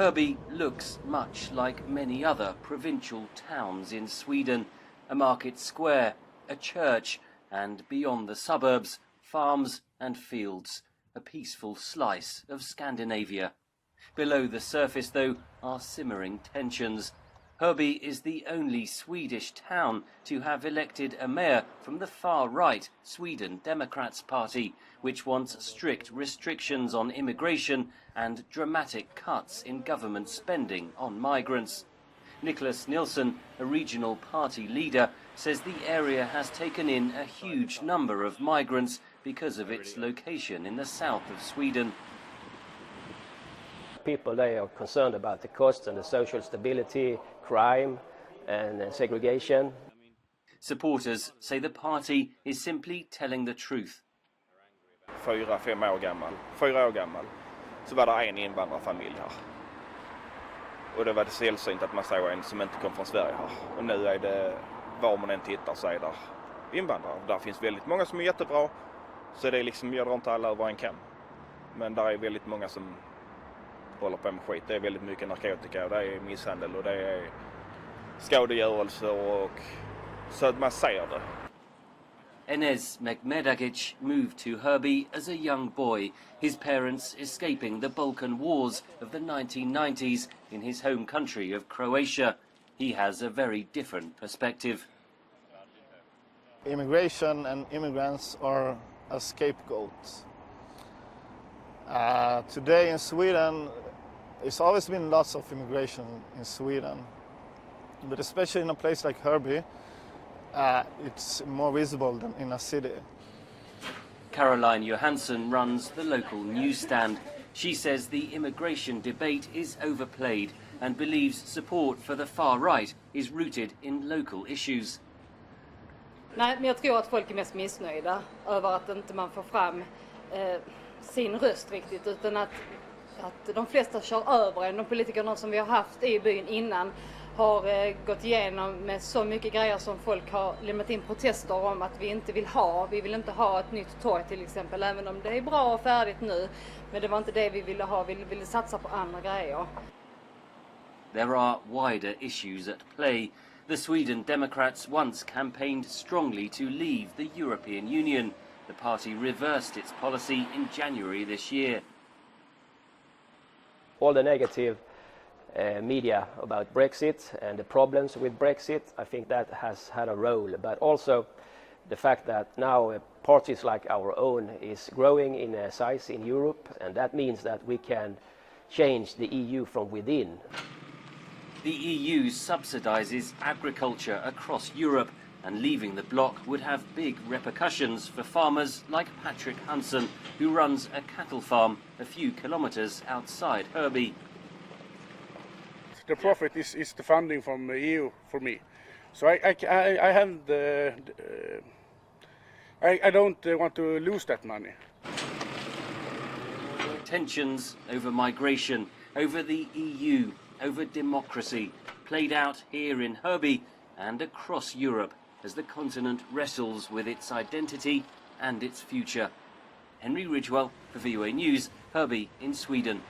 Hörby looks much like many other provincial towns in Sweden. A market square, a church, and beyond the suburbs, farms and fields. A peaceful slice of Scandinavia. Below the surface, though, are simmering tensions. Hörby is the only Swedish town to have elected a mayor from the far-right Sweden Democrats Party, which wants strict restrictions on immigration and dramatic cuts in government spending on migrants. Nicholas Nilsson, a regional party leader, says the area has taken in a huge number of migrants because of its location in the south of Sweden. People, they are concerned about the cost and the social stability, crime and segregation. Supporters say the party is simply telling the truth. 4-5 år gammal så var det en invandrarfamilj här. Och det var det sällsynt att man såg en som inte kom från Sverige här. Och nu är det, var man än tittar så är det invandrare. Där finns väldigt många som är jättebra. Så det är liksom, jag drar inte alla över en kam. Men där är väldigt många som håller på med skit. Det är väldigt mycket narkotika och det är misshandel och det är skadegörelse och så att man ser det. Enes Mekmedagic moved to Hörby as a young boy, his parents escaping the Balkan Wars of the 1990s in his home country of Croatia. He has a very different perspective. Immigration and immigrants are a scapegoat. Today in Sweden, it's always been lots of immigration in Sweden, but especially in a place like Hörby, it's more visible than in a city. Caroline Johansson runs the local newsstand. She says the immigration debate is overplayed and believes support for the far right is rooted in local issues. Nej, men jag tror att folk är mest missnöjda över att inte man får fram sin röst riktigt, utan att de flesta kör över en. De politikerna som vi har haft i byn innan har gått igenom med så mycket grejer som folk har lämnat in protester om att vi inte vill ha. Vi vill inte ha ett nytt torg till exempel, även om det är bra och färdigt nu. Men det var inte det vi ville ha, vi ville satsa på andra grejer. There are wider issues at play. The Sweden Democrats once campaigned strongly to leave the European Union. The party reversed its policy in January this year. All the negative media about Brexit and the problems with Brexit, I think that has had a role, but also the fact that now parties like our own is growing in size in Europe, and that means that we can change the EU from within. The EU subsidises agriculture across Europe, and leaving the bloc would have big repercussions for farmers like Patrick Hansen, who runs a cattle farm a few kilometres outside Hörby. The profit is the funding from the EU for me, so I have I don't want to lose that money. Tensions over migration, over the EU, over democracy, played out here in Hörby and across Europe as the continent wrestles with its identity and its future. Henry Ridgewell for VOA News, Hörby in Sweden.